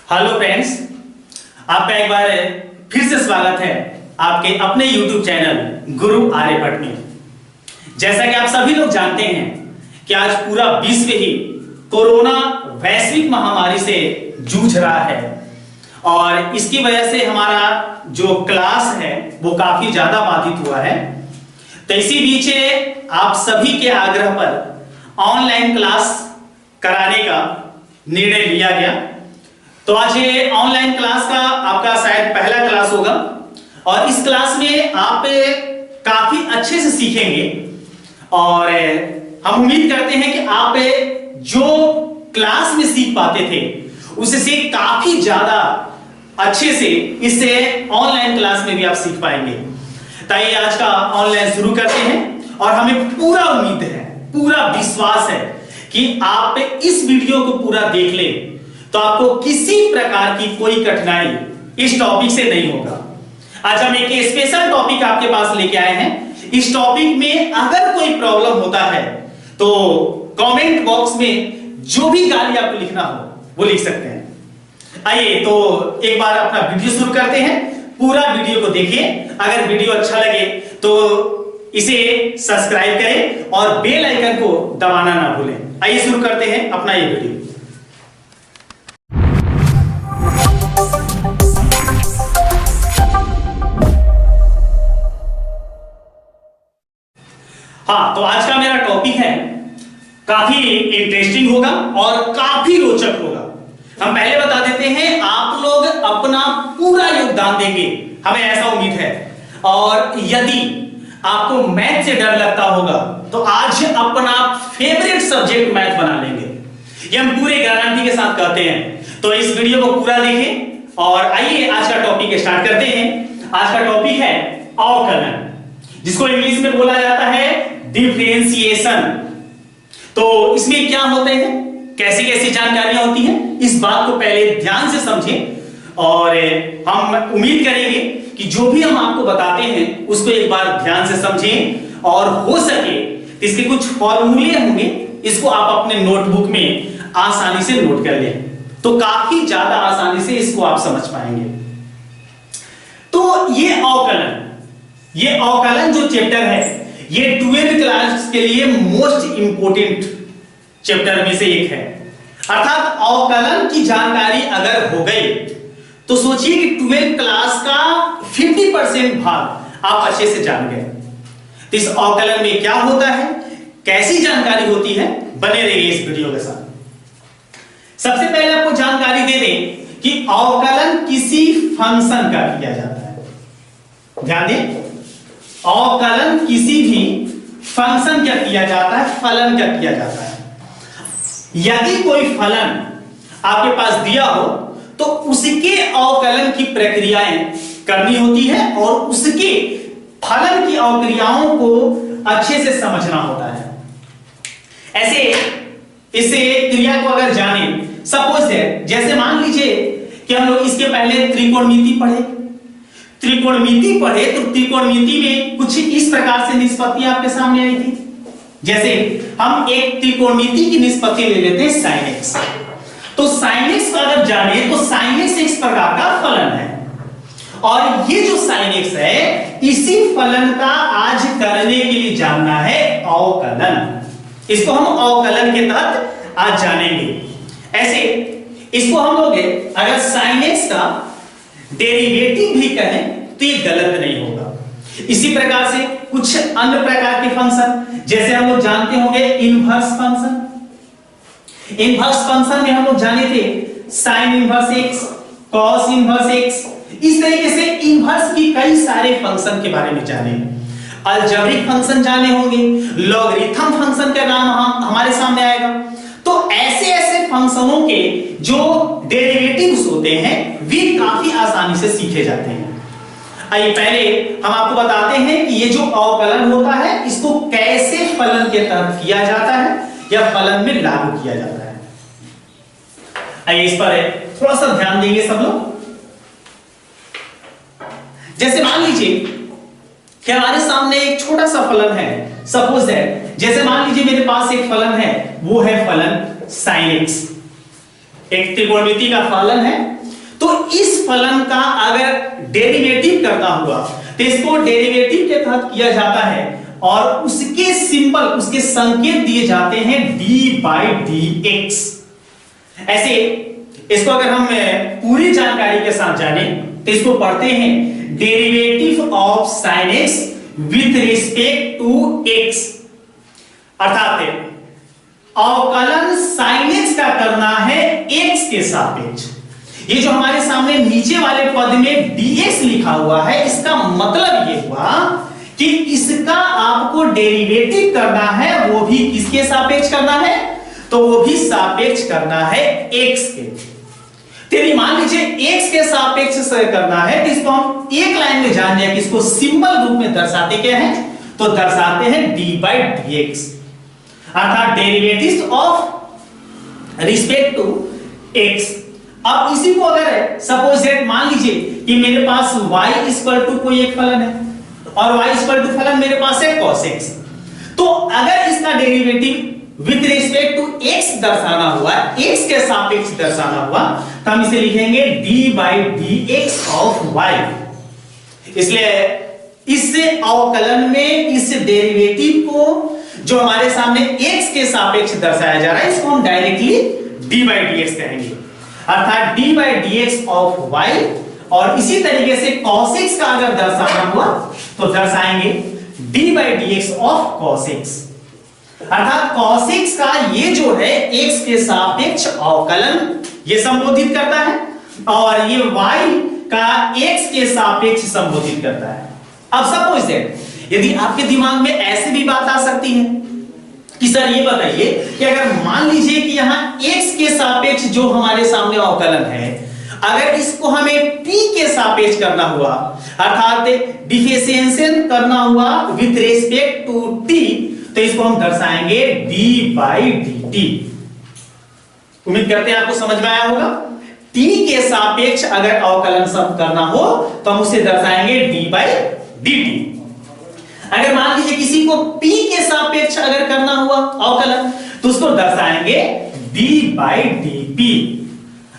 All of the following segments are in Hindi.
हेलो फ्रेंड्स, आपका एक बार फिर से स्वागत है आपके अपने YouTube चैनल गुरु आर्यभट्ट में। जैसा कि आप सभी लोग जानते हैं कि आज पूरा विश्व ही कोरोना वैश्विक महामारी से जूझ रहा है और इसकी वजह से हमारा जो क्लास है वो काफी ज्यादा बाधित हुआ है। तो इसी बीच आप सभी के आग्रह पर ऑनलाइन क्लास कराने का निर्णय लिया गया। तो आज ये ऑनलाइन क्लास का आपका शायद पहला क्लास होगा और इस क्लास में आप काफी अच्छे से सीखेंगे और हम उम्मीद करते हैं कि आप जो क्लास में सीख पाते थे उससे काफी ज्यादा अच्छे से इससे ऑनलाइन क्लास में भी आप सीख पाएंगे। ताकि आज का ऑनलाइन शुरू करते हैं और हमें पूरा उम्मीद है, पूरा विश्वास है कि आप इस वीडियो को पूरा देख लें तो आपको किसी प्रकार की कोई कठिनाई इस टॉपिक से नहीं होगा। आज हम एक स्पेशल टॉपिक आपके पास लेके आए हैं। इस टॉपिक में अगर कोई प्रॉब्लम होता है तो कमेंट बॉक्स में जो भी गाली आपको लिखना हो वो लिख सकते हैं। आइए तो एक बार अपना वीडियो शुरू करते हैं। पूरा वीडियो को देखिए। अगर वीडियो अच्छा लगे तो इसे सब्सक्राइब करें और बेल आइकन को दबाना ना भूलें। आइए शुरू करते हैं अपना ये वीडियो। हाँ, तो आज का मेरा टॉपिक है काफी इंटरेस्टिंग होगा और काफी रोचक होगा। हम पहले बता देते हैं, आप लोग अपना पूरा योगदान देंगे, हमें ऐसा उम्मीद है। और यदि आपको मैथ से डर लगता होगा तो आज अपना फेवरेट सब्जेक्ट मैथ बना लेंगे, ये हम पूरे गारंटी के साथ कहते हैं। तो इस वीडियो को पूरा देखें और आइए आज का टॉपिक स्टार्ट करते हैं। आज का टॉपिक है अवकलन, जिसको इंग्लिश में बोला जाता है डिफरेंशिएशन। तो इसमें क्या होते हैं, कैसी कैसी जानकारियां होती हैं, इस बात को पहले ध्यान से समझें और हम उम्मीद करेंगे कि जो भी हम आपको बताते हैं उसको एक बार ध्यान से समझें और हो सके इसके कुछ फॉर्मूले होंगे, इसको आप अपने नोटबुक में आसानी से नोट कर लें तो काफी ज्यादा आसानी से इसको आप समझ पाएंगे। तो ये अवकलन जो चैप्टर है ये 12th क्लास के लिए मोस्ट इंपोर्टेंट चैप्टर में से एक है। अर्थात अवकलन की जानकारी अगर हो गई तो सोचिए कि 12th क्लास का 50% भाग आप अच्छे से जान गए। तो इस अवकलन में क्या होता है, कैसी जानकारी होती है, बने रहिए इस वीडियो के साथ। सबसे पहले आपको जानकारी दे दें कि अवकलन किसी फंक्शन का किया जाता है। ध्यान दें, अवकलन किसी भी फंक्शन क्या किया जाता है, फलन क्या किया जाता है। यदि कोई फलन आपके पास दिया हो तो उसके अवकलन की प्रक्रियाएं करनी होती है और उसके फलन की अवक्रियाओं को अच्छे से समझना होता है। ऐसे इसे क्रिया को अगर जाने, सपोज जैसे मान लीजिए कि हम लोग इसके पहले त्रिकोणमिति पढ़े तो त्रिकोणमिति में कुछ इस प्रकार से निष्पत्ति आपके सामने आई थी। जैसे हम एक त्रिकोणमिति की निष्पत्ति ले लेते हैं sin x। तो sin x को अगर जाने तो sin x इस प्रकार का फलन है और ये जो sin x है इसी फलन का आज करने के लिए जानना है अवकलन। इसको हम अवकलन के तहत आज जानेंगे। ऐसे इसको हम लोग अगर sin x का डेरिवेटिव भी कहें तो ये गलत नहीं होगा। इसी प्रकार से कुछ अन्य प्रकार के फंक्शन, जैसे हम लोग जानते होंगे इनवर्स फंक्शन। इनवर्स फंक्शन में हम लोग जाने थे sin inverse x, cos inverse x। इस तरीके से इनवर्स की कई सारे फंक्शन के बारे में जाने। अलजेब्रिक फंक्शन जाने होंगे, लॉगरिथम फंक्शन का नाम हमारे सामने आएगा। तो ऐसे फंक्शनों के जो डेरिवेटिव्स होते हैं वे काफी आसानी से सीखे जाते हैं। आइए पहले हम आपको बताते हैं कि ये जो अवकलन होता है इसको कैसे फलन के तहत किया जाता है या फलन में लागू किया जाता है। आइए इस पर थोड़ा सा ध्यान देंगे सब लोग। जैसे मान लीजिए कि हमारे सामने एक छोटा सा फलन है, सपोज जैसे मान लीजिए मेरे पास एक फलन है, वो है फलन sin x। एक त्रिकोणमिति का फलन है तो इस फलन का अगर डेरिवेटिव करना हुआ तो इसको डेरिवेटिव के तहत किया जाता है और उसके सिंबल, उसके संकेत दिए जाते हैं d/dx। ऐसे इसको अगर हम पूरी जानकारी के साथ जाने तो इसको पढ़ते हैं derivative of sin x with respect to x, अर्थात अवकलन sin x का करना है x के सापेक्ष। ये जो हमारे सामने नीचे वाले पद में dx लिखा हुआ है, इसका मतलब ये हुआ कि इसका आपको डेरिवेटिव करना है, वो भी किसके सापेक्ष करना है, तो वो भी सापेक्ष करना है x के। तेरी मान लीजिए x के सापेक्ष से करना है तो इसको हम एक लाइन में जान जाए कि इसको सिंबल रूप में दर्शाते क्या है, तो दर्शाते हैं d/dx, अर्थात derivative of respect to x। अब इसी को अगर सपोज दैट मान लीजिए कि मेरे पास y इक्वल टू कोई एक फलन है और y इक्वल टू फलन मेरे पास है cos x, तो अगर इसका derivative with respect to x दर्शाना हुआ, x के सापेक्ष दर्शाना हुआ, तो हम इसे लिखेंगे d/dx ऑफ y। इसलिए इससे अवकलन में इस डेरिवेटिव को जो हमारे सामने x के सापेक्ष दर्शाया जा रहा है, इसको हम डायरेक्टली d/dx कहेंगे, अर्थात d/dx ऑफ y। और इसी तरीके से cos x का अगर दर्शाना हुआ तो दर्शाएंगे d/dx ऑफ cos x, अर्थात cos x का ये जो है x के सापेक्ष अवकलन ये संबोधित करता है और ये y का x के सापेक्ष संबोधित करता है। अब सपोज दैट यदि आपके दिमाग में ऐसी भी बात आ सकती है कि सर ये बताइए कि अगर मान लीजिए कि यहां x के सापेक्ष जो हमारे सामने अवकलन है, अगर इसको हमें t के सापेक्ष करना हुआ, अर्थात डिफरेंशिएशन करना हुआ विथ रिस्पेक्ट टू t, तो इसको हम दर्शाएंगे d/dt। उम्मीद करते हैं आपको समझ में आया होगा। t के सापेक्ष अगर अवकलन सब करना हो तो हम उसे दर्शाएंगे d/dt। अगर मान लीजिए किसी को p के सापेक्ष अगर करना हुआ अवकलन तो उसको दर्शाएंगे d/dp,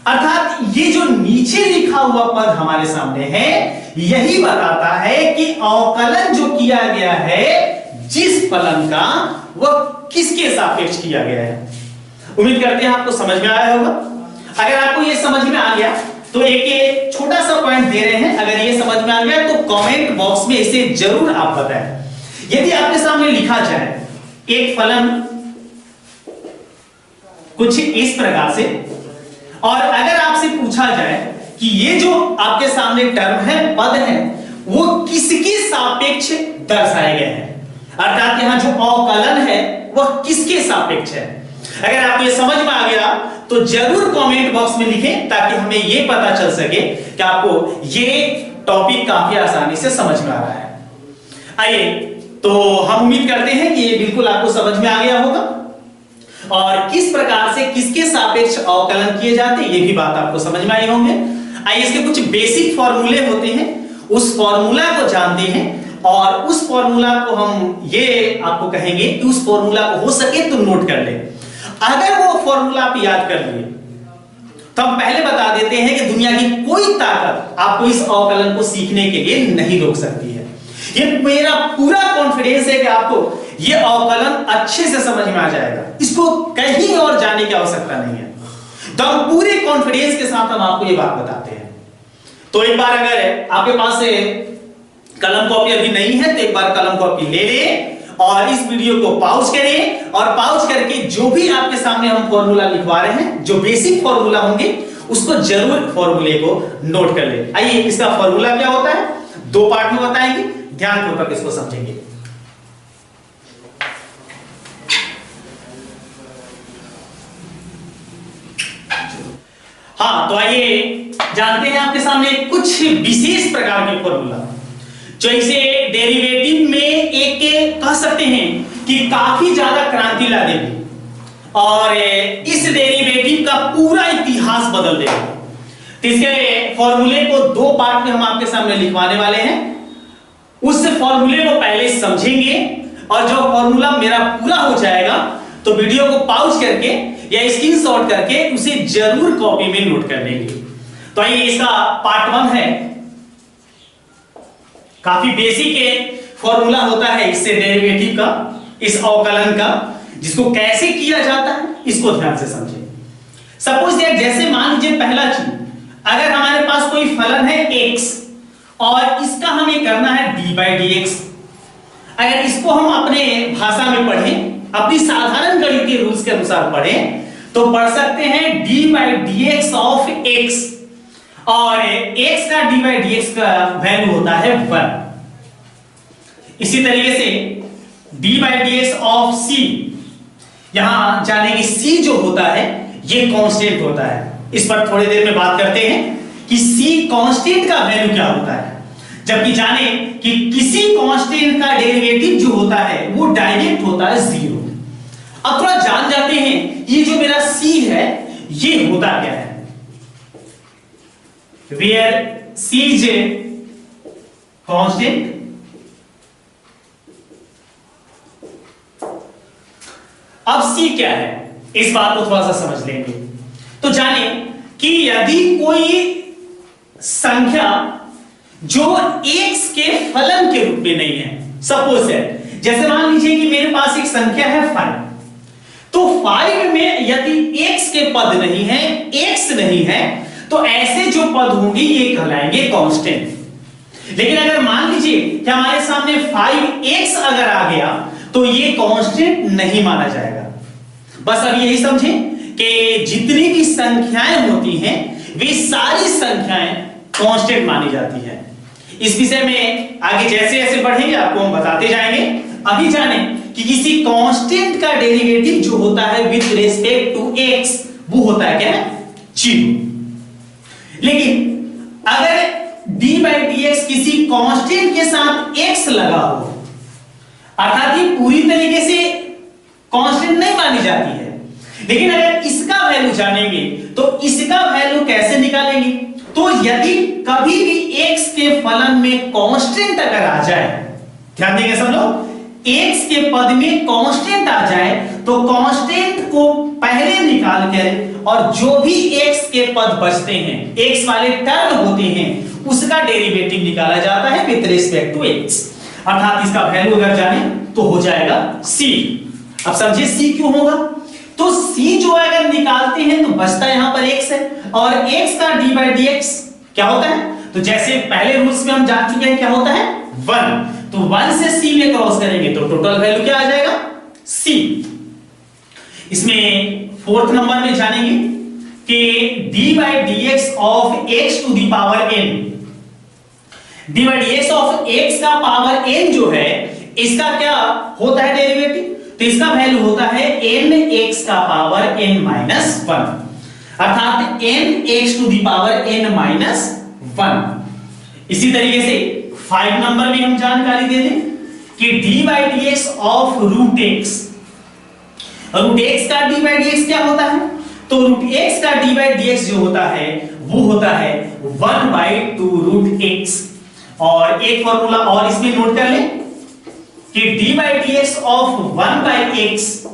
अर्थात ये जो नीचे लिखा हुआ पद हमारे सामने है यही बताता है कि अवकलन जो किया गया है जिस फलन का वह किसके सापेक्ष किया गया है। उम्मीद करते हैं आपको समझ में आया होगा। अगर आपको ये समझ में आ गया तो एक छोटा सा पॉइंट दे रहे हैं, अगर ये समझ में आ गया तो कमेंट बॉक्स में इसे जरूर आप बताएं। यदि आपके सामने लिखा जाए एक फलन कुछ इस प्रकार से और अगर आपसे पूछा जाए कि ये जो आपके सामने टर्म है, पद है, वो किसके सापेक्ष दर्शाए गए हैं, अर्थात यहां जो अवकलन है वह किसके सापेक्ष है। अगर आपको ये समझ में आ गया तो जरूर कमेंट बॉक्स में लिखें ताकि हमें ये पता चल सके कि आपको ये टॉपिक काफी आसानी से समझ में आ रहा है। आइए, तो हम उम्मीद करते हैं कि ये बिल्कुल आपको समझ में आ गया होगा और किस प्रकार से किसके सापेक्ष अवकलन किए जाते हैं ये भी बात आपको समझ में आई होंगे। आइए, इसके कुछ बेसिक फॉर्मूले होते हैं, उस फॉर्मूला को जानते हैं और उस फॉर्मूला को हम ये आपको कहेंगे कि उस फॉर्मूला को हो सके तो नोट कर ले। अगर वो फॉर्मूला आप याद कर लिए तो हम पहले बता देते हैं कि दुनिया की कोई ताकत आपको इस अवकलन को सीखने के लिए नहीं रोक सकती है। ये मेरा पूरा कॉन्फिडेंस है कि आपको ये अवकलन अच्छे से समझ में आ जाएगा, इसको कहीं और जाने की आवश्यकता नहीं है। तो हम पूरे कॉन्फिडेंस के साथ हम आपको ये बात बताते हैं। तो एक बार अगर आपके पास कलम कॉपी अभी नहीं है तो एक बार कलम कॉपी ले लें और इस वीडियो को पॉज करें और पॉज करके जो भी आपके सामने हम फॉर्मूला लिखवा रहे हैं, जो बेसिक फॉर्मूला होंगे उसको जरूर फॉर्मूले को नोट कर ले। आइए, इसका फॉर्मूला क्या होता है दो पार्ट में बताएंगे, ध्यानपूर्वक इसको समझेंगे। हाँ, तो आइए जानते हैं आपके सामने कुछ विशेष प्रकार के फॉर्मूला जो इसे डेरिवेटिव में एक कह सकते हैं कि काफी ज्यादा क्रांति ला देगी और इस डेरिवेटिव का पूरा इतिहास बदल देगा। तो इसके फॉर्मूले को दो पार्ट में हम आपके सामने लिखवाने वाले हैं। उस फॉर्मूले को पहले समझेंगे और जो फॉर्मूला मेरा पूरा हो जाएगा तो वीडियो को पॉज करके या स्क्रीनशॉट करके उसे जरूर कॉपी में नोट कर लेंगे। तो आइए इसका पार्ट 1 है, काफी बेसिक है, फॉर्मूला होता है इससे डेरिवेटिव का, इस अवकलन का, जिसको कैसे किया जाता है इसको ध्यान से समझें। सपोज दैट, जैसे मान लीजिए पहला चीज, अगर हमारे पास कोई फलन है x और इसका हमें करना है d/dx। अगर इसको हम अपने भाषा में पढ़ें, अपनी साधारण गणित के रूल्स के अनुसार पढ़ें, तो पढ़ सकते हैं d/dx ऑफ x, और x का d/dx का वैल्यू होता है 1। इसी तरीके से d/dx ऑफ c, यहां जानेंगे c जो होता है ये कांस्टेंट होता है। इस पर थोड़ी देर में बात करते हैं कि c कांस्टेंट का वैल्यू क्या होता है, जबकि जाने कि किसी कांस्टेंट का डेरिवेटिव जो होता है वो डायरेक्ट होता है 0। अब थोड़ा जान जाते हैं ये जो मेरा c है ये होता क्या है। Where c is a constant, अब c क्या है इस बात को थोड़ा सा समझ लेंगे। तो जाने कि यदि कोई संख्या जो x के फलन के रूप में नहीं है, सपोज है, जैसे मान लीजिए कि मेरे पास एक संख्या है 5, तो 5 में यदि x के पद नहीं है, x नहीं है, तो ऐसे जो पद होंगे ये कहलाएंगे कांस्टेंट। लेकिन अगर मान लीजिए कि हमारे सामने 5x अगर आ गया तो ये कांस्टेंट नहीं माना जाएगा। बस अब यही समझें कि जितनी भी संख्याएं होती हैं वे सारी संख्याएं कांस्टेंट मानी जाती हैं। इस विषय में आगे जैसे जैसे बढ़ेंगे आपको हम बताते जाएंगे। अभी जाने कि किसी कांस्टेंट का डेरिवेटिव जो होता है विद रिस्पेक्ट टू x वो होता है क्या, 0। लेकिन अगर d/dx किसी कांस्टेंट के साथ x लगा हो, अर्थात ये पूरी तरीके से कांस्टेंट नहीं मानी जाती है, लेकिन अगर इसका वैल्यू जानेंगे तो इसका वैल्यू कैसे निकालेंगे। तो यदि कभी भी x के फलन में कांस्टेंट अगर आ जाए, ध्यान देंगे सब लोग, x के पद में कांस्टेंट आ जाए तो कांस्टेंट को पहले निकाल कर और जो भी x के पद बचते हैं, x वाले टर्म होते हैं, उसका डेरिवेटिव निकाला जाता है विद रिस्पेक्ट टू x। अर्थात इसका वैल्यू अगर जाने तो हो जाएगा c। अब समझिए c क्यों होगा, तो c जो अगर निकालते हैं तो बचता यहां पर x है, और x का d/dx क्या होता है, तो जैसे पहले रूल्स में हम जान चुके हैं क्या होता है 1, तो 1 से c में क्रॉस करेंगे तो टोटल वैल्यू क्या आ जाएगा c। इसमें 4th नंबर में जानेंगे कि d/dx of x to the power n, d/dx of x का पावर n जो है इसका क्या होता है डेरिवेटिव, तो इसका वैल्यू होता है n x का पावर n माइनस 1, अर्थात n x to the power n minus 1। इसी तरीके से 5 नंबर में हम जानकारी दे दें कि d/dx of root x, root x का d/dx क्या होता है, तो रूट x का d/dx जो होता है वो होता है 1/2 रूट x। और एक फॉर्मूला और इसमें नोट कर लें कि d/dx ऑफ 1/x,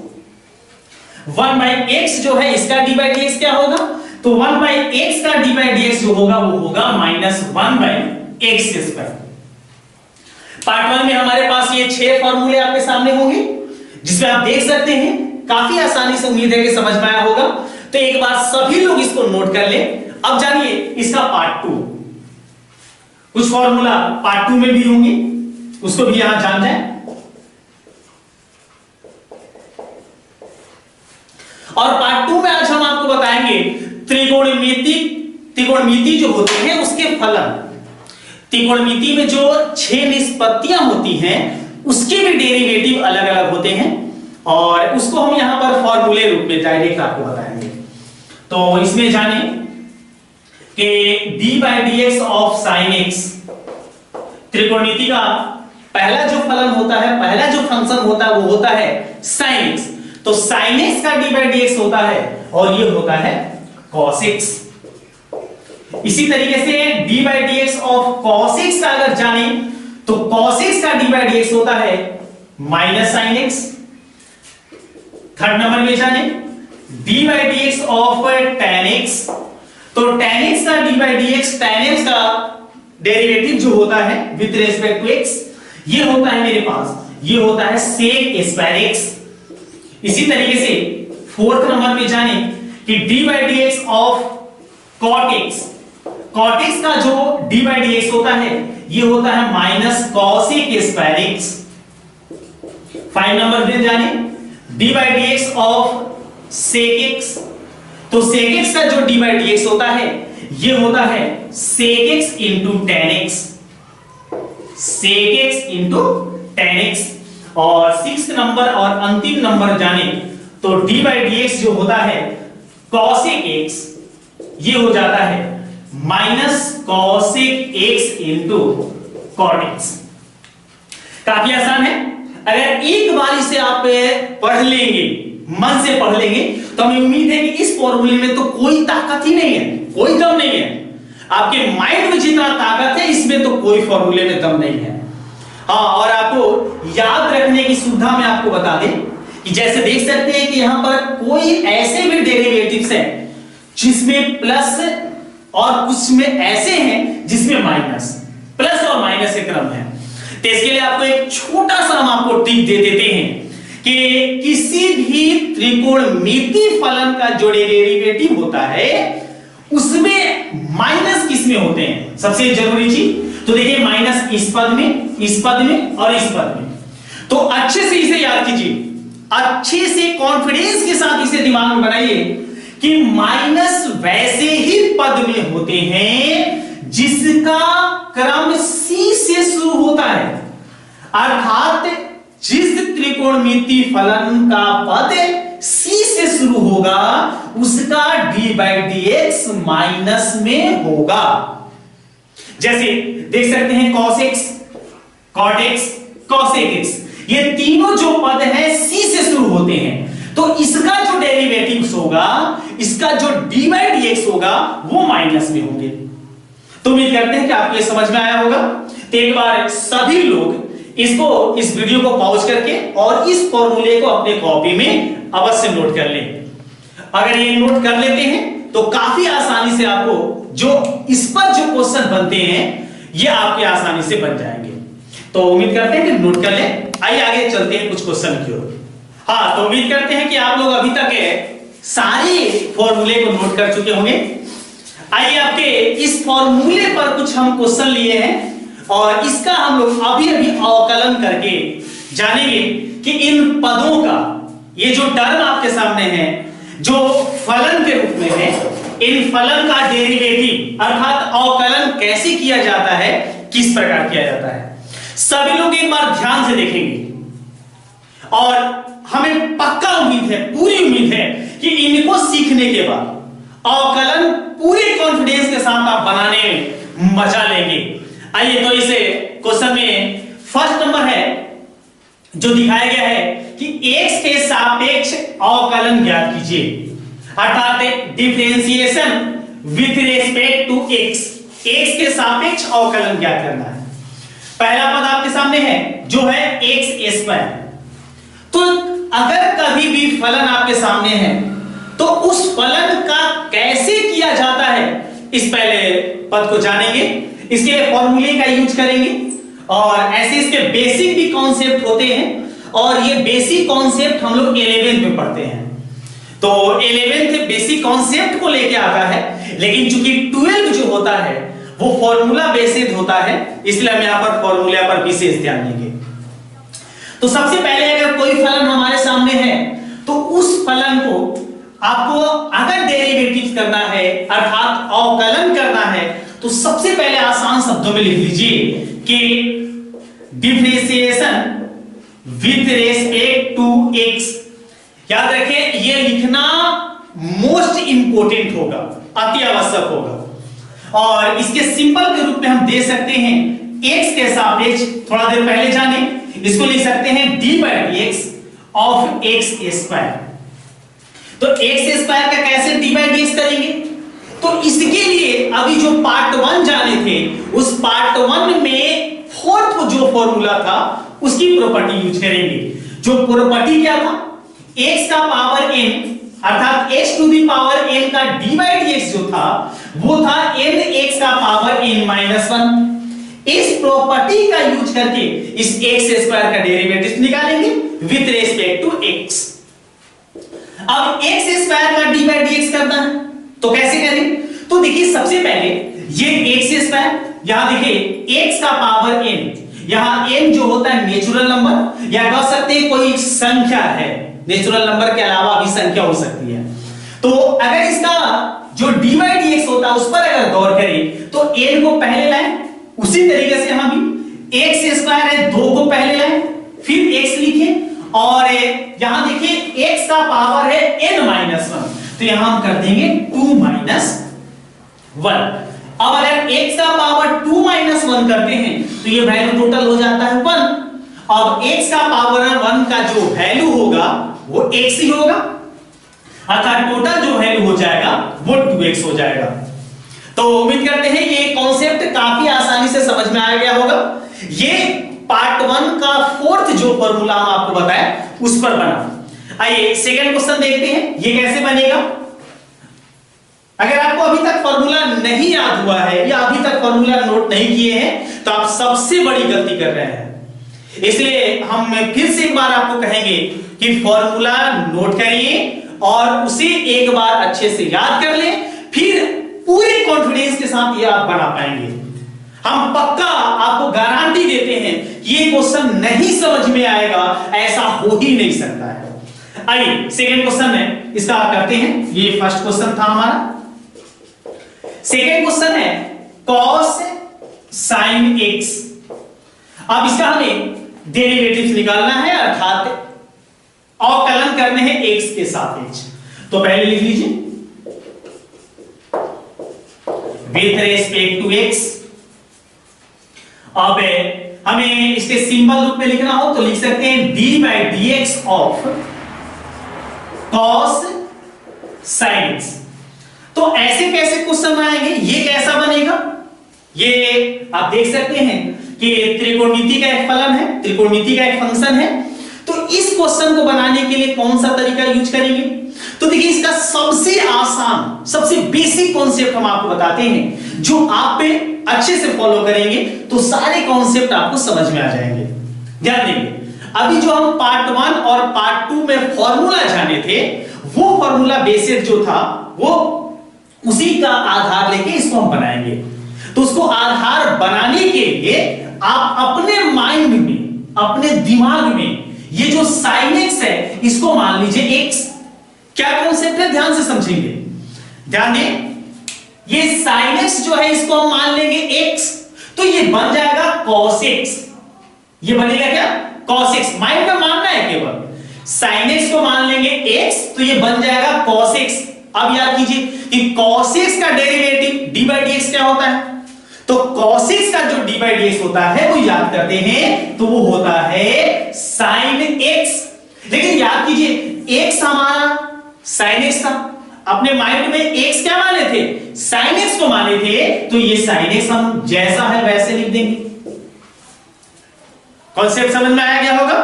1/x जो है इसका d/dx क्या होगा, तो 1/x का d/dx जो होगा वो होगा -1/x²। पार्ट 1 में हमारे पास ये 6 फॉर्मूले आपके सामने होंगे जिसमें आप देख सकते हैं, काफी आसानी से उम्मीद है कि समझ में आया होगा। तो एक बार सभी लोग इसको नोट कर ले। अब जानिए इसका पार्ट 2, कुछ फॉर्मूला पार्ट 2 में भी होंगे, उसको भी यहां जान जाए। और पार्ट 2 में आज हम आपको बताएंगे त्रिकोणमिति जो होती है उसके फलन, त्रिकोणमिति में जो 6 निष्पत्तियां होती हैं उसके भी डेरिवेटिव अलग अलग होते हैं, और उसको हम यहां पर फॉर्मूले रूप में डायरेक्ट आपको बताएंगे। तो इसमें जाने कि d/dx ऑफ sin x, त्रिकोणमिति का पहला जो फलन होता है, पहला जो फंक्शन होता है वो होता है sin x, तो sin x का d/dx होता है और ये होता है cos x। इसी तरीके से d/dx ऑफ cos x का अगर जाने तो cos x का d/dx होता है -sin x। थर्ड नंबर में जाने d/dx ऑफ tan x, तो tan x का d by dx, tan x का डेरिवेटिव जो होता है विद रेस्पेक्ट टू x, ये होता है मेरे पास, ये होता है sec स्क्वायर x। इसी तरीके से फोर्थ नंबर पे जाने कि d by dx of cot x, cot x का जो d by dx होता है ये होता है minus cosec square x। 5 number पे जाने d by dx of sec x, तो sec x का जो d by dx होता है ये होता है sec x into tan x, sec x into tan x। और 6 नंबर और अंतिम नंबर जाने तो d by dx जो होता है cosec x, ये हो जाता है minus cosec x into cot x। काफी आसान है। अगर एक बार इसे आप पढ़ लेंगे, मन से पढ़ लेंगे, तो हमें उम्मीद है कि इस फॉर्मूले में तो कोई ताकत ही नहीं है, कोई दम नहीं है। आपके माइंड में जितना ताकत है इसमें तो कोई फॉर्मूले में दम नहीं है। हाँ, और आपको याद रखने की सुविधा में आपको बता दें कि जैसे देख सकते हैं कि यहां पर कोई ऐसे भी डेरिवेटिव्स हैं जिसमें प्लस और कुछ में ऐसे हैं जिसमें माइनस, प्लस और माइनस के क्रम है। तो इसके लिए आपको एक छोटा सा हम आपको टिप दे देते हैं कि किसी भी त्रिकोणमितीय फलन का जो डेरिवेटिव होता है उसमें माइनस किसमें होते हैं, सबसे जरूरी चीज। तो देखिए माइनस इस पद में, इस पद में और इस पद में। तो अच्छे से इसे याद कीजिए, अच्छे से कॉन्फिडेंस के साथ इसे दिमाग में बनाइए कि माइनस वैसे ही पद में होते हैं जिसका क्रम सी से शुरू होता है। अर्थात जिस त्रिकोणमितीय फलन का पद सी से शुरू होगा उसका d by dx माइनस में होगा। जैसे देख सकते हैं cos x, cot x, cosec x, ये तीनों जो पद हैं c से शुरू होते हैं, तो इसका जो डेरिवेटिव्स होगा, इसका जो d by dx होगा वो माइनस में होंगे। तो उम्मीद करते हैं कि आपको ये समझ में आया होगा। तो एक बार सभी लोग इसको, इस वीडियो को पॉज करके और इस फॉर्मूले को अपने कॉपी में अवश्य नोट कर लें। अगर ये नोट कर लेते हैं तो काफी आसानी से आपको जो इस पर जो क्वेश्चन बनते हैं ये आपके आसानी से बन जाएंगे। तो उम्मीद करते हैं कि नोट कर लें। आइए आगे चलते हैं कुछ क्वेश्चन की ओर। हाँ, तो उम्मीद करते हैं कि आप लोग अभी तक सारे फॉर्मूले को नोट कर चुके होंगे। आइए आपके इस फॉर्मूले पर कुछ हम क्वेश्चन लिए हैं और इसका हम लोग अभी अभी अवकलन करके जानेंगे कि इन पदों का, ये जो टर्म आपके सामने है जो फलन के रूप में है, इन फलन का डेरिवेटिव अर्थात अवकलन कैसे किया जाता है, किस प्रकार किया जाता है, सभी लोग एक बार ध्यान से देखेंगे। और हमें पक्का उम्मीद है, पूरी उम्मीद है कि इनको सीखने के बाद अवकलन पूरे कॉन्फिडेंस के साथ आप बनाने में मजा लेंगे। आइए तो इसे क्वेश्चन में फर्स्ट नंबर है जो दिखाया गया है कि x के सापेक्ष अवकलन ज्ञात कीजिए, अर्थात differentiation with respect to x, x के सापेक्ष अवकलन ज्ञात करना है। पहला पद आपके सामने है जो है x स्क्वायर। तो अगर कभी भी फलन आपके सामने है तो उस फलन का कैसे किया जाता है इस पहले पद को जानेंगे, इसके फॉर्मूले का यूज करेंगे और ऐसे इसके बेसिक भी कॉन्सेप्ट होते हैं और ये बेसिक कॉन्सेप्ट हम लोग 11th में पढ़ते हैं। तो 11th बेसिक कॉन्सेप्ट को लेके आता है, लेकिन चूंकि 12 जो होता है वो फॉर्मूला बेस्ड होता है, इसलिए हम यहां पर फॉर्मूला पर विशेष ध्यान देंगे। तो सबसे पहले अगर कोई फलन हमारे सामने है तो उस फलन को आपको अगर डेरिवेटिव करना है अर्थात अवकलन करना है तो सबसे पहले आसान शब्दों में लिख लीजिए कि differentiation with respect to x। याद रखें ये लिखना मोस्ट इंपोर्टेंट होगा, अति आवश्यक होगा। और इसके सिंपल के रूप में हम दे सकते हैं x के सापेक्ष, थोड़ा देर पहले जाने, इसको लिख सकते हैं d by dx of x square. तो x स्क्वायर का कैसे d by dx करेंगे, तो इसके लिए अभी जो पार्ट 1 जाने थे उस पार्ट 1 में फोर्थ जो फॉर्मूला था उसकी प्रॉपर्टी यूज करेंगे। जो प्रॉपर्टी क्या था, x का पावर n अर्थात x to the power n का d by dx जो था वो था nx का पावर n माइनस 1। इस प्रॉपर्टी का यूज करके इस x स्क्वायर का डेरिवेटिव निकालेंगे विथ रेस्पेक्ट टू x। अब x स्क्वायर का d बाई dx करना है तो कैसे करें? तो देखिए सबसे पहले ये x स्क्वायर, यहां देखिए x का पावर n, यहां n जो होता है नेचुरल नंबर या कह सकते हैं कोई संख्या है, नेचुरल नंबर के अलावा भी संख्या हो सकती है। तो अगर इसका जो dy dx होता है उस पर अगर गौर करें तो n को पहले लाएं, उसी तरीके से यहां भी x स्क्वायर है 2 को पहले लाएं फिर x लिखें और यहां देखिए x का पावर है n माइनस 1 तो यहां हम कर देंगे 2 माइनस 1। अब अगर x का पावर 2 माइनस 1 करते हैं तो ये वैल्यू टोटल हो जाता है 1। अब x का पावर 1 का जो वैल्यू होगा वो x ही होगा, अर्थात टोटल जो वैल्यू हो जाएगा वो 2x हो जाएगा। तो उम्मीद करते हैं ये कॉन्सेप्ट काफी आसानी से समझ में आ गया होगा। ये पार्ट 1 का 4th जो फॉर्मूला हम आपको बताया उस पर बना। आइए सेकंड क्वेश्चन देखते हैं ये कैसे बनेगा। अगर आपको अभी तक फॉर्मूला नहीं याद हुआ है या अभी तक फॉर्मूला नोट नहीं किए हैं तो आप सबसे बड़ी गलती कर रहे हैं। इसलिए हम फिर से एक बार आपको कहेंगे कि फॉर्मूला नोट करिए और उसे एक बार अच्छे से याद कर लें, फिर पूरे कॉन्फिडेंस के साथ ये आप बना पाएंगे। हम पक्का आपको गारंटी देते हैं कि ये क्वेश्चन नहीं समझ में आएगा, ऐसा हो ही नहीं सकता है। आइए सेकंड क्वेश्चन में इसका आप करते हैं। ये फर्स्ट क्वेश्चन था हमारा। सेकंड क्वेश्चन है cos sin x। अब इसका हमें डेरिवेटिव निकालना है, अर्थात अवकलन करने हैं x के सापेक्ष। तो पहले लिख लीजिए विथ रेस्पेक्ट टू x। अब हमें इसके सिंबल रूप में लिखना हो तो लिख सकते हैं d by dx of cos sin x। तो ऐसे कैसे क्वेश्चन आएंगे, ये कैसा बनेगा? ये आप देख सकते हैं कि त्रिकोणमिति का एक फलन है, त्रिकोणमिति का एक फंक्शन है। तो इस क्वेश्चन को बनाने के लिए कौन सा तरीका यूज करेंगे? तो देखिए इसका सबसे आसान, सबसे बेसिक कॉन्सेप्ट हम आपको बताते हैं, जो आप पे अच्छे से फॉलो करेंगे तो सारे कॉन्सेप्ट आपको समझ में आ जाएंगे। ध्यान देंगे, अभी जो हम पार्ट 1 और पार्ट 2 में फॉर्मूला जाने थे वो फॉर्मूला बेसिक जो था वो उसी का आधार लेके इसको हम बनाएंगे। तो उसको आधार बनाने के लिए आप अपने माइंड में, अपने दिमाग में ये जो sin x है इसको मान लीजिए x। क्या कॉन्सेप्ट है ध्यान से समझेंगे। ध्यान दें, ये sin x जो है इसको हम मान लेंगे x, तो ये बन जाएगा cos x। ये बनेगा क्या? cos x। माइंड में मानना है केवल। sin x को मान लेंगे x तो ये बन जाएगा cos x। अब याद कीजिए कि cos x का डेरिवेटिव d बाई dx क्या होता है? तो cos x का जो d बाई dx होता है वो याद करते हैं तो वो होता है sin x। लेकिन याद कीजिए x हमारा sin x था, अपने माइंड में x क्या माने थे? sin x को माने थे, तो ये sin x हम जैसा है वैसे लिख देंगे। कॉन्सेप्ट समझ में आया गया होगा।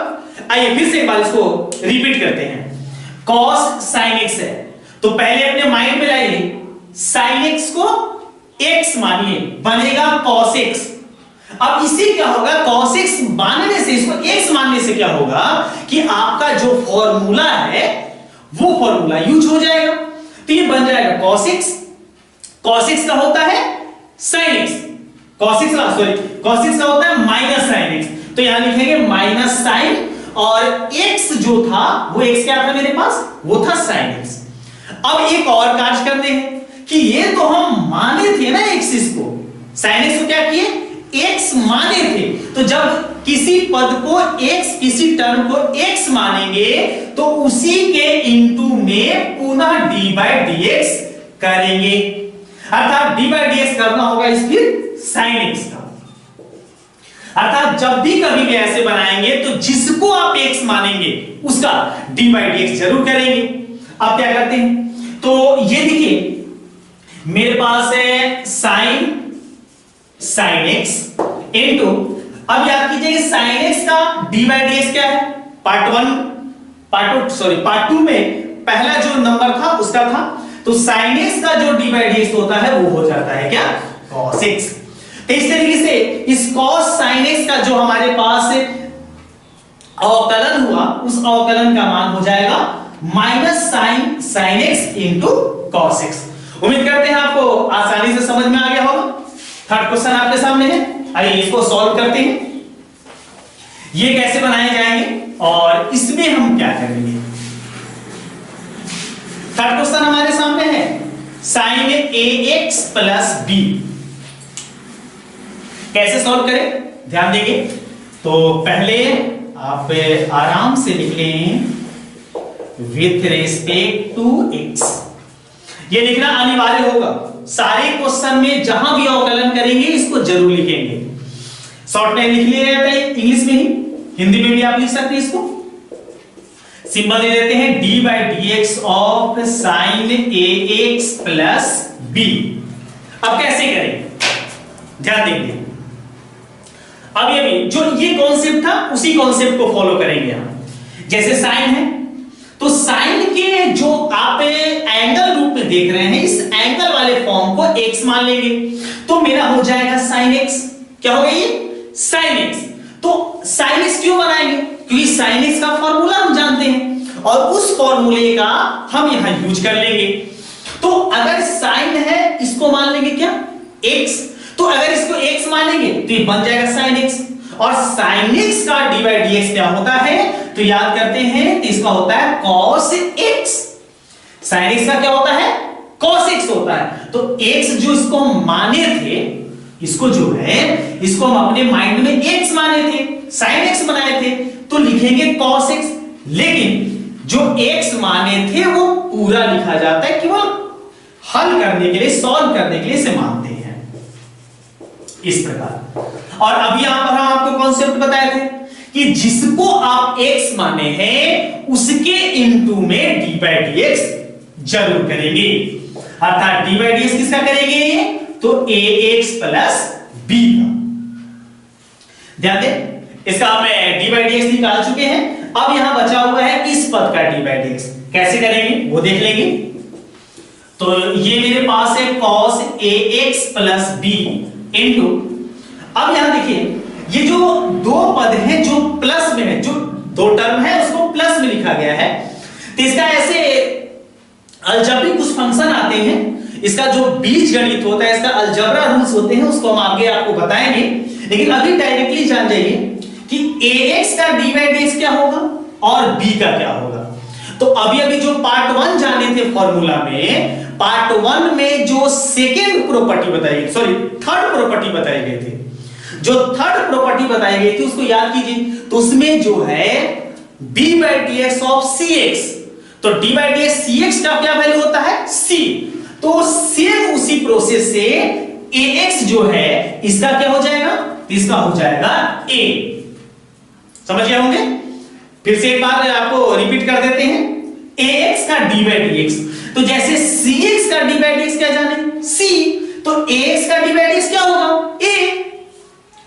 आइए फिर से एक बार इसको रिपीट करते हैं। cos sin x है तो पहले अपने माइंड में लाइए, sin x को x मानिए, बनेगा cos x। अब इसी क्या होगा, cos x मानने से, इसको x मानने से क्या होगा कि आपका जो फॉर्मूला है वो फॉर्मूला यूज हो जाएगा। तो ये बन जाएगा cos x। cos x का होता है sin x, cos x का होता है माइनस sin x। तो यहां लिखेंगे माइनस sin, और x जो था वो x क्या था मेरे पास, वो था sin x। अब एक और कार्य करते हैं कि ये तो हम माने थे ना एक्सिस को, sin x को क्या किए, x माने थे। तो जब किसी पद को x, किसी टर्म को x मानेंगे तो उसी के इनटू में पुनः d बाई dx करेंगे, अर्थात d बाई dx करना होगा इस फिर sin x का। अर्थात जब भी कभी भी ऐसे बनाएंगे तो जिसको आप x मानेंगे उसका d बाई dx जरूर करेंगे। आप क्या करते हैं, तो ये देखिए मेरे पास है sin x इनटू, अब याद कीजिए sin x का d बाई dx क्या है, पार्ट 2 में पहला जो नंबर था उसका था तो sin x का जो d by dx होता है वो हो जाता है क्या, cos x। तो इस तरीके से इस cos sin x का जो हमारे पास अवकलन हुआ, उस अवकलन का मान हो जाएगा minus sin x into cos x। उम्मीद करते हैं आपको आसानी से समझ में आ गया होगा। थर्ड क्वेश्चन आपके सामने है, आइए इसको सॉल्व करते हैं। ये कैसे बनाए जाएंगे और इसमें हम क्या करेंगे। थर्ड क्वेश्चन हमारे सामने है sin ax प्लस b। कैसे सॉल्व करें ध्यान देंगे। तो पहले आप आराम से लिख लें विथ रिस्पेक्ट टू x। ये लिखना अनिवार्य होगा, सारे क्वेश्चन में जहां भी अवकलन करेंगे इसको जरूर लिखेंगे। शॉर्ट में लिख लिया जाता है इंग्लिश में ही, हिंदी में भी आप लिख सकते हैं। इसको सिंबल दे देते हैं d by dx of sin ax plus b। अब कैसे करें ध्यान देंगे। अब ये जो ये कॉन्सेप्ट था उसी कॉन्सेप्ट को फॉलो करेंगे हम। जैसे साइन है तो साइन के जो आप एंगल रूप में देख रहे हैं, इस एंगल वाले फॉर्म को x मान लेंगे तो मेरा हो जाएगा sin x। क्या होगा ये sin x। तो sin x क्यों बनाएंगे, क्योंकि sin x का फॉर्मूला हम जानते हैं और उस फॉर्मूले का हम यहां यूज कर लेंगे। तो अगर sin है इसको मान लेंगे क्या x, तो अगर इसको x मानेंगे तो ये बन जाएगा sin x। और sin x का d by dx क्या होता है तो याद करते हैं, तो इसका होता है cos x। sin x का क्या होता है cos x होता है। तो x जो इसको हम माने थे, इसको जो है इसको हम अपने माइंड में x माने थे, sin x बनाए थे, तो लिखेंगे cos x। लेकिन जो x माने थे वो पूरा लिखा जाता है, केवल हल करने के लिए, सॉल्व करने के लिए इसे मानते हैं इस प्रकार। और अभी यहां पर हम आपको कॉन्सेप्ट बताए थे कि जिसको आप x माने हैं उसके इनटू में d by dx जरूर करेंगे। अर्थात d by dx किसका करेंगे तो ax प्लस b का। ध्यान दें, इसका हमें d by dx निकाल चुके हैं। अब यहां बचा हुआ है इस पद का d by dx। कैसे करेंगे वो देख लेंगे। तो ये मेरे पास है cos ax plus b into, अब यहां देखिए ये जो दो पद हैं जो प्लस में है, जो दो टर्म है उसको प्लस में लिखा गया है। तो इसका ऐसे अलजेब्रिक कुछ फंक्शन आते हैं, इसका जो बीजगणित होता है, इसका अलजेब्रा रूल्स होते हैं, उसको हम आगे आपको बताएंगे। लेकिन अभी डायरेक्टली जान जाइए कि ax का d by dx क्या होगा और b का क्या होगा। तो अभी अभी जो पार्ट 1 जाने थे फॉर्मूला में, पार्ट 1 में जो सेकेंड प्रॉपर्टी बताई, सॉरी थर्ड प्रॉपर्टी बताई गई थी, जो थर्ड प्रॉपर्टी बताई गई थी उसको याद कीजिए। तो उसमें जो है d by dx of cx, तो d by dx cx का क्या वैल्यू होता है c। तो सेम उसी प्रोसेस से ax जो है इसका क्या हो जाएगा, इसका हो जाएगा a। समझ गए होंगे। फिर से एक बार आपको रिपीट कर देते हैं, ax का d by dx, तो जैसे cx का d by dx क्या जाने c, तो ax का d by dx क्या होगा a,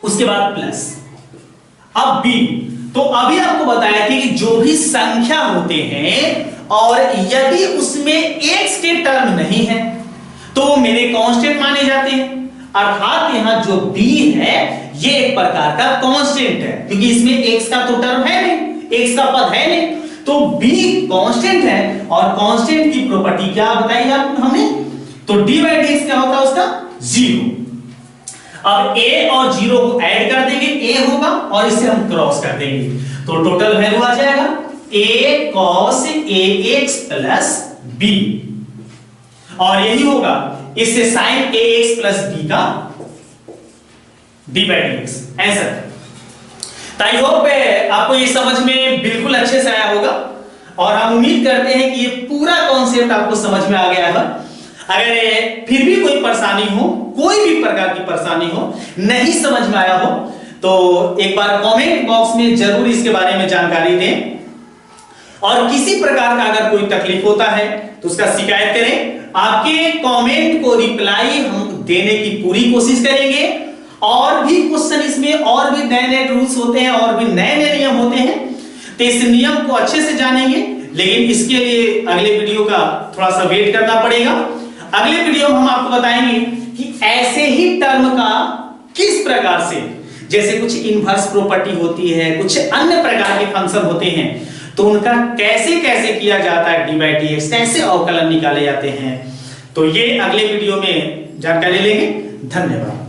उसके बाद प्लस। अब b, तो अभी आपको बताया था कि जो भी संख्या होते हैं और यदि उसमें x के टर्म नहीं है तो वो मेरे कांस्टेंट माने जाते हैं। अर्थात यहां जो b है ये एक प्रकार का कांस्टेंट है, क्योंकि इसमें x का तो टर्म है नहीं, x का पद है नहीं, तो b कांस्टेंट है। और कांस्टेंट की प्रॉपर्टी क्या बताई हमने, तो d by dx क्या होता है उसका 0। अब a और 0 को ऐड कर देंगे, a होगा और इसे हम क्रॉस कर देंगे, तो टोटल वैल्यू आ जाएगा a cos ax plus b। और यही होगा इससे sin ax प्लस b का d by dx answer. I hope आपको ये समझ में बिल्कुल अच्छे से आया होगा और हम उम्मीद करते हैं कि ये पूरा कॉन्सेप्ट आपको समझ में आ गया है। अगर फिर भी कोई परेशानी हो, कोई भी प्रकार की परेशानी हो, नहीं समझ में आया हो, तो एक बार कमेंट बॉक्स में जरूर इसके बारे में जानकारी दें। और किसी प्रकार का अगर कोई तकलीफ होता है तो उसका शिकायत करें। आपके कमेंट को रिप्लाई हम देने की पूरी कोशिश करेंगे। और भी क्वेश्चन इसमें और भी नए नए रूल्स होते हैं और भी नए नए नियम होते हैं, तो इस नियम को अच्छे से जानेंगे, लेकिन इसके लिए अगले वीडियो का थोड़ा सा वेट करना पड़ेगा। अगले वीडियो में हम आपको बताएंगे कि ऐसे ही टर्म का किस प्रकार से, जैसे कुछ इनवर्स प्रॉपर्टी होती है, कुछ अन्य प्रकार के फंक्शन होते हैं, तो उनका कैसे कैसे किया जाता है डी बाई डी एक्स, कैसे अवकलन निकाले जाते हैं, तो ये अगले वीडियो में जानकारी लेंगे। धन्यवाद।